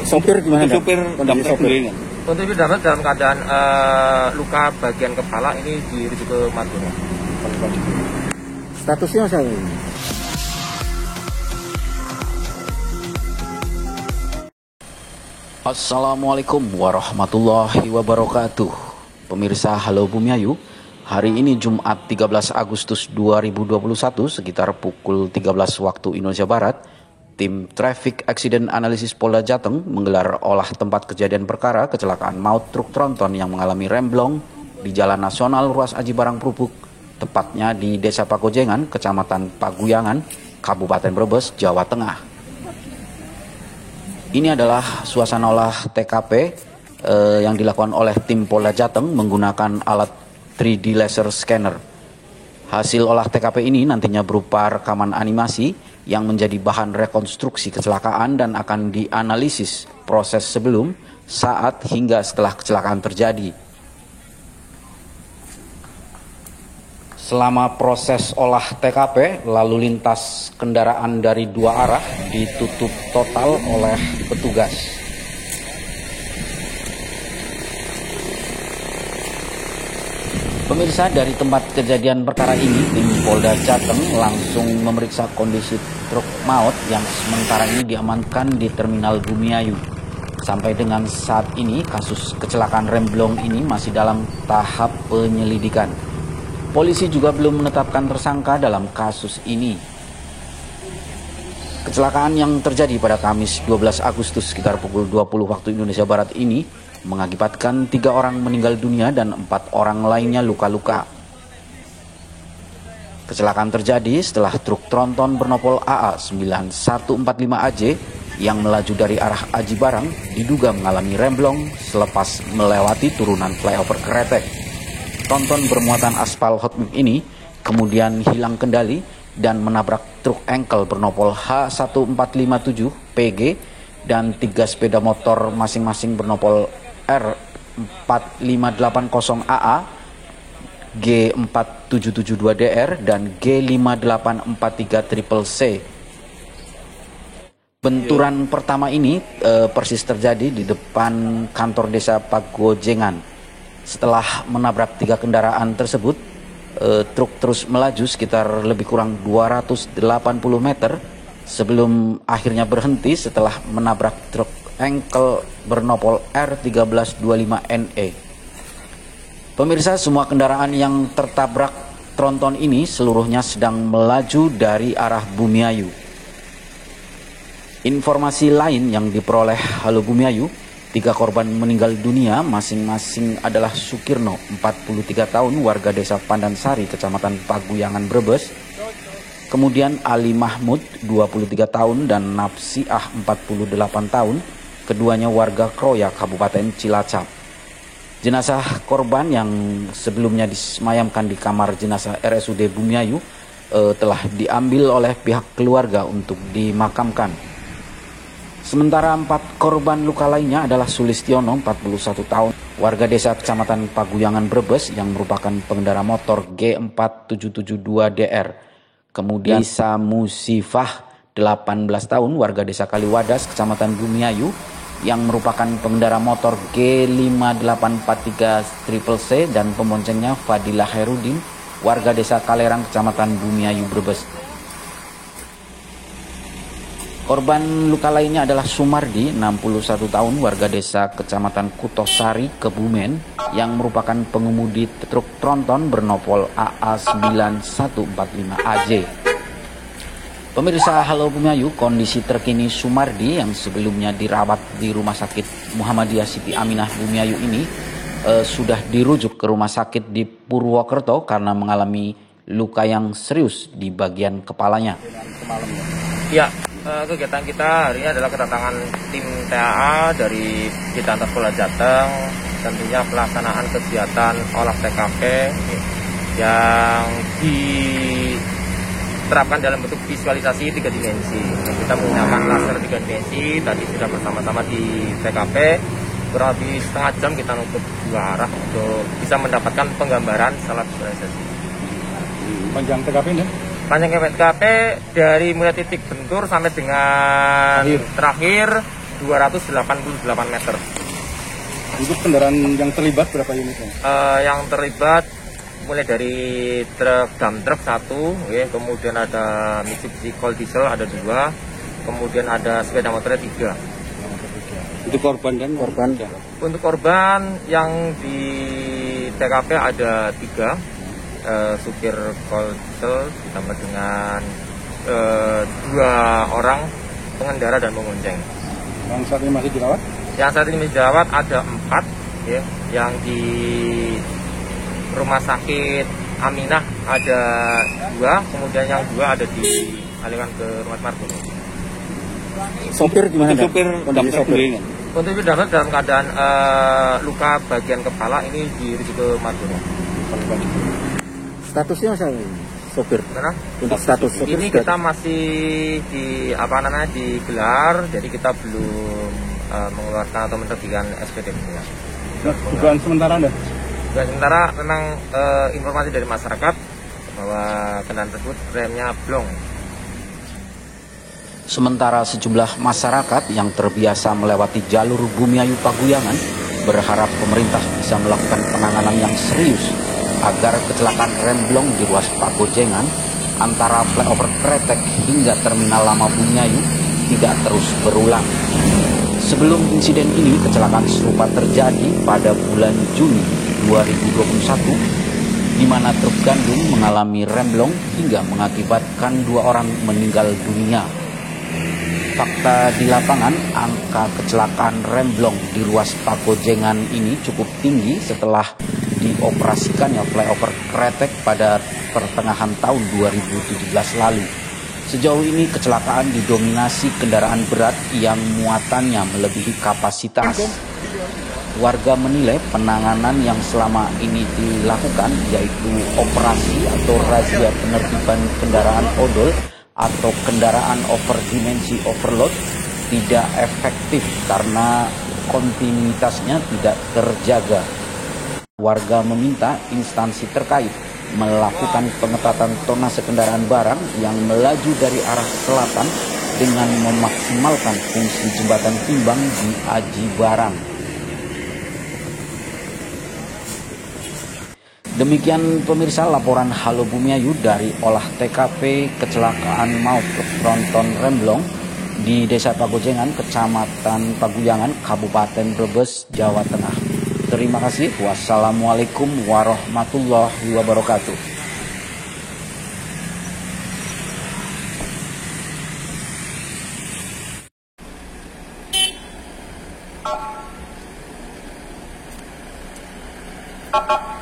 Sopir gimana? Sopir dampak sopir. Untuk itu dapat dalam keadaan luka bagian kepala, ini dirujuk ke Madura. Statusnya siapa ini? Assalamualaikum warahmatullahi wabarakatuh. Pemirsa Halo Bumi Ayu, hari ini Jumat 13 Agustus 2021 sekitar pukul 13 waktu Indonesia Barat, tim Traffic Accident Analysis Polda Jateng menggelar olah tempat kejadian perkara kecelakaan maut truk tronton yang mengalami remblong di Jalan Nasional Ruas Aji Barang Purupuk, tepatnya di Desa Pagojengan, Kecamatan Paguyangan, Kabupaten Brebes, Jawa Tengah. Ini adalah suasana olah TKP yang dilakukan oleh tim Polda Jateng menggunakan alat 3D laser scanner. Hasil olah TKP ini nantinya berupa rekaman animasi yang menjadi bahan rekonstruksi kecelakaan dan akan dianalisis proses sebelum, saat, hingga setelah kecelakaan terjadi. Selama proses olah TKP, lalu lintas kendaraan dari dua arah ditutup total oleh petugas. Pemirsa, dari tempat kejadian perkara ini, tim Polda Jateng langsung memeriksa kondisi truk maut yang sementara ini diamankan di Terminal Bumi Ayu. Sampai dengan saat ini, kasus kecelakaan remblong ini masih dalam tahap penyelidikan. Polisi juga belum menetapkan tersangka dalam kasus ini. Kecelakaan yang terjadi pada Kamis 12 Agustus sekitar pukul 20 waktu Indonesia Barat ini mengakibatkan 3 orang meninggal dunia dan 4 orang lainnya luka-luka. Kecelakaan terjadi setelah truk tronton bernopol AA 9145AJ yang melaju dari arah Aji Barang diduga mengalami remblong selepas melewati turunan flyover Kretek. Tronton bermuatan aspal hot mix ini kemudian hilang kendali dan menabrak truk engkel bernopol H1457 PG dan 3 sepeda motor masing-masing bernopol R4580AA, G4772DR dan G5843CCC. Benturan pertama ini persis terjadi di depan kantor desa Pagojengan. Setelah menabrak 3 kendaraan tersebut, truk terus melaju sekitar lebih kurang 280 meter sebelum akhirnya berhenti setelah menabrak truk engkel bernopol R1325NE. Pemirsa, semua kendaraan yang tertabrak tronton ini seluruhnya sedang melaju dari arah Bumi Ayu. Informasi lain yang diperoleh Halo Bumi Ayu, 3 korban meninggal dunia masing-masing adalah Sukirno, 43 tahun, warga desa Pandansari, Kecamatan Paguyangan, Brebes. Kemudian Ali Mahmud, 23 tahun, dan Napsiah, 48 tahun, keduanya warga Kroya, Kabupaten Cilacap. Jenazah korban yang sebelumnya disemayamkan di kamar jenazah RSUD Bumi Ayu telah diambil oleh pihak keluarga untuk dimakamkan. Sementara 4 korban luka lainnya adalah Sulistiono, 41 tahun, warga desa Kecamatan Paguyangan, Brebes, yang merupakan pengendara motor G4772DR. Kemudian Isa Musifah, 18 tahun, warga desa Kaliwadas, Kecamatan Bumi Ayu, yang merupakan pengendara motor G5843CCC, dan pemboncengnya Fadilah Herudin, warga desa Kalerang, Kecamatan Bumi Ayu, Brebes. Korban luka lainnya adalah Sumardi, 61 tahun, warga desa Kecamatan Kutosari, Kebumen, yang merupakan pengemudi truk tronton bernopol AA9145AJ. Pemirsa Halo Bumi Ayu, kondisi terkini Sumardi yang sebelumnya dirawat di Rumah Sakit Muhammadiyah Siti Aminah Bumi Ayu ini sudah dirujuk ke rumah sakit di Purwokerto karena mengalami luka yang serius di bagian kepalanya. Ya, kegiatan kita hari ini adalah kedatangan tim TAA dari Ditlantas Polda Jateng, tentunya pelaksanaan kegiatan olah TKP yang diterapkan dalam bentuk visualisasi 3 dimensi. Kita menggunakan laser 3 dimensi, tadi sudah bersama-sama di TKP, kurang lebih setengah jam kita nutup 2 arah untuk bisa mendapatkan penggambaran salah visualisasi. Panjang TKP ini? Panjang TKP dari mulai titik bentur sampai dengan terakhir 288 meter. Untuk kendaraan yang terlibat berapa unitnya? Yang terlibat mulai dari truk dump truck 1, ya, kemudian ada Mitsubishi Colt Diesel ada 2, kemudian ada sepeda motornya 3. Untuk korban dan korban. Untuk korban yang di TKP ada 3, supir Colt Diesel ditambah dengan 2 orang pengendara dan pengonceng. Yang saat ini masih dirawat? Yang saat ini masih dirawat ada 4, ya, yang di Rumah Sakit Aminah ada 2, kemudian yang 2 ada dialihkan ke Rumah Margono. Sopir gimana? Sopir sendiri kan? Untuk itu dalam keadaan luka bagian kepala, ini dirujuk ke Margono. Statusnya masa sopir? Mana? Untuk status sopir ini kita masih digelar, jadi kita belum mengeluarkan atau menerbitkan SPDP-nya. Dugaan sementara Anda? Dan sementara memang informasi dari masyarakat bahwa kendaraan tersebut remnya blong. Sementara sejumlah masyarakat yang terbiasa melewati jalur Bumiayu Paguyangan berharap pemerintah bisa melakukan penanganan yang serius agar kecelakaan remblong di ruas Pagojengan antara flyover Kretek hingga terminal lama Bumiayu tidak terus berulang. Sebelum insiden ini, kecelakaan serupa terjadi pada bulan Juni 2021, di mana truk gandum mengalami remblong hingga mengakibatkan 2 orang meninggal dunia. Fakta di lapangan, angka kecelakaan remblong di ruas Pagojengan ini cukup tinggi setelah dioperasikannya flyover Kretek pada pertengahan tahun 2017 lalu. Sejauh ini kecelakaan didominasi kendaraan berat yang muatannya melebihi kapasitas. Warga menilai penanganan yang selama ini dilakukan, yaitu operasi atau razia penertiban kendaraan odol atau kendaraan overdimensi overload, tidak efektif karena kontinuitasnya tidak terjaga. Warga meminta instansi terkait melakukan pengetatan tonase kendaraan barang yang melaju dari arah selatan dengan memaksimalkan fungsi jembatan timbang di Aji Barang. Demikian pemirsa laporan Halo Bumiayu dari olah TKP kecelakaan maut tronton remblong di Desa Pagojengan, Kecamatan Paguyangan, Kabupaten Brebes, Jawa Tengah. Terima kasih. Wassalamualaikum warahmatullahi wabarakatuh. Up.